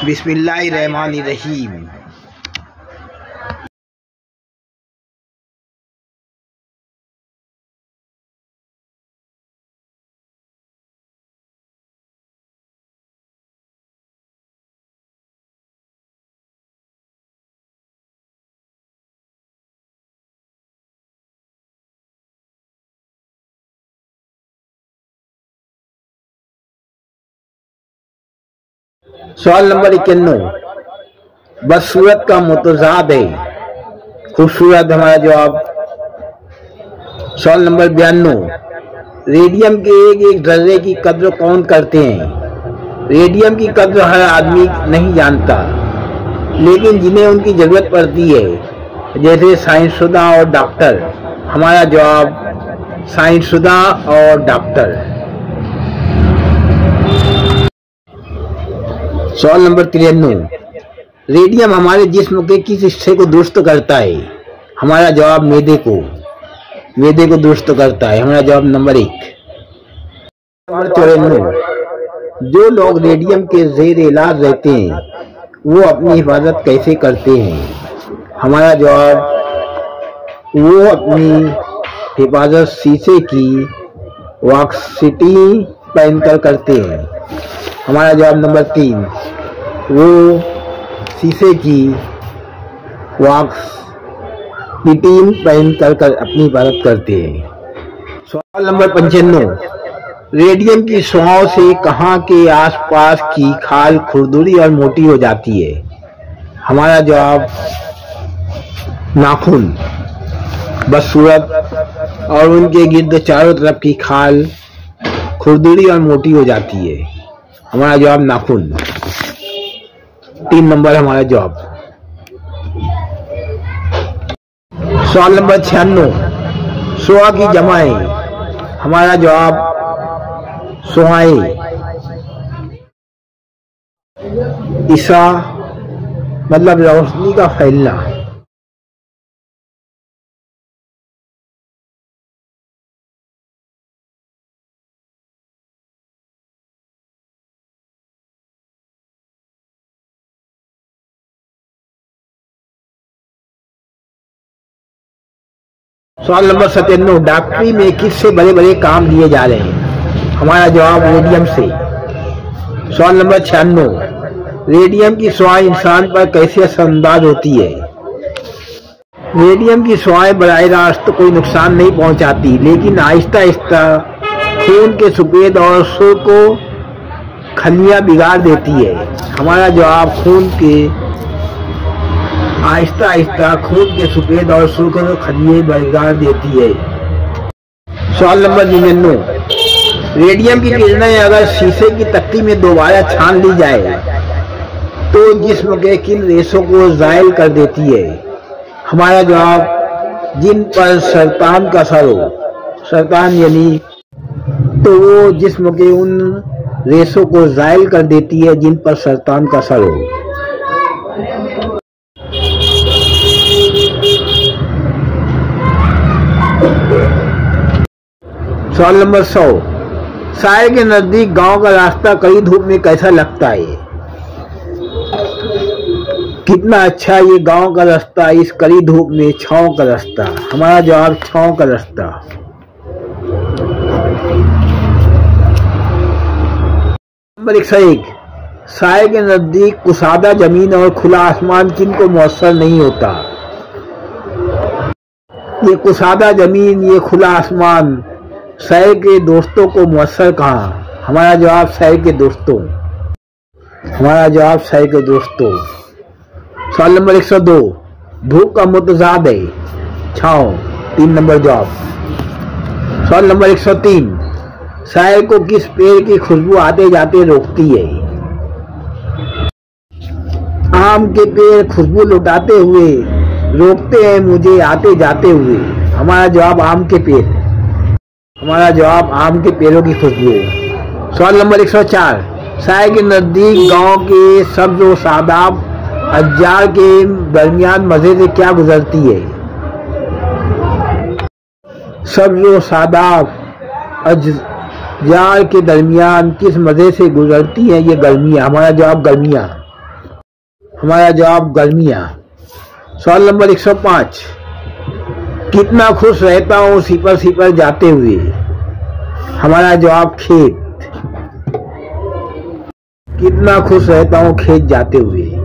बिस्मिल्लाहिर्रहमानिर्रहीम। सवाल नंबर 91, बदसूरत का मुतज़ाद है, खूबसूरत हमारा जवाब। सवाल नंबर 92, रेडियम के एक एक जर्रे की कद्र कौन करते हैं? रेडियम की कद्र हर आदमी नहीं जानता, लेकिन जिन्हें उनकी जरूरत पड़ती है, जैसे साइंसशुदा और डॉक्टर। हमारा जवाब साइंसशुदा और डॉक्टर। सवाल नंबर 93, रेडियम हमारे जिस्म के किस हिस्से को दुरुस्त करता है? हमारा जवाब मैदे को दुरुस्त करता है। हमारा जवाब नंबर 1। नंबर 94, जो लोग रेडियम के ज़ेर इलाज रहते हैं वो अपनी हिफाजत कैसे करते हैं? हमारा जवाब, वो अपनी हिफाजत शीशे की वॉक्सिटी पहनकर करते हैं। हमारा जवाब नंबर 3, वो शीशे की वॉक्सिटी पहनकर अपनी हिफाजत करते हैं। सवाल नंबर 95, रेडियम की शुआओं से कहाँ के आसपास की खाल खुरदुरी और मोटी हो जाती है? हमारा जवाब नाखून, बदसूरत और उनके गिर्द चारों तरफ की खाल खुरदुरी और मोटी हो जाती है। हमारा जवाब नाखून। 3 नंबर हमारा जवाब। सवाल नंबर 96, सोआ की जमा है। हमारा जवाब सोआएं। ईसा मतलब रोशनी का फैलना। सवाल नंबर 97, डॉक्टरी में किससे बड़े बड़े काम लिए जा रहे हैं? हमारा जवाब रेडियम से। सवाल नंबर 96, रेडियम की शुआएं इंसान पर कैसे असरअंदाज होती है? रेडियम की शुआएं बराह रास्त कोई नुकसान नहीं पहुंचाती, लेकिन आहिस्ता आहिस्ता खून के सफेद और सुर्ख को खलियां बिगाड़ देती है। हमारा जवाब आहिस्ता आहिस्ता खून के सफेद और सुर्ख को खलियां बिगाड़ देती है। सवाल नंबर 99, रेडियम की किरणें अगर शीशे की तख्ती में दोबारा छान ली जाए तो जिस्म के किन रेशों को ज़ायल कर देती है? हमारा जवाब, जिन पर सरतान का असर हो। सरतान यानी तो वो जिस्म के उन रेशों को ज़ायल कर देती है जिन पर सरतान का असर हो। सवाल नंबर 100, साये के नजदीक गांव का रास्ता कड़ी धूप में कैसा लगता है? कितना अच्छा ये गांव का रास्ता, इस कड़ी धूप में छांव का रास्ता। हमारा जवाब छांव का रास्ता। नंबर 101, साये के नजदीक कुसादा जमीन और खुला आसमान किन को मुयस्सर नहीं होता? ये कुसादा जमीन, ये खुला आसमान साये के दोस्तों को मुयस्सर कहाँ? हमारा जवाब साये के दोस्तों। हमारा जवाब साये के दोस्तों। सवाल नंबर 102, धूप का मुतज़ाद है, छाँव। 3 नंबर जवाब। सवाल नंबर 103, साये को किस पेड़ की खुशबू आते जाते रोकती है? आम के पेड़ खुशबू लुटाते हुए रोकते हैं मुझे आते जाते हुए। हमारा जवाब आम के पेड़। हमारा जवाब आम के पेड़ों की खुशबू। सवाल नंबर 104, साये के नजदीक गांव के सब्ज व शादाब अज़्जार के दरमियान मजे से क्या गुजरती है? सब्ज व शादाब अज़्जार के दरमियान किस मजे से गुजरती है? ये गर्मियाँ। हमारा जवाब गर्मियाँ। हमारा जवाब गर्मियां। सवाल नंबर 105, कितना खुश रहता हूँ सिपर सिपर जाते हुए। हमारा जवाब खेत। कितना खुश रहता हूँ खेत जाते हुए।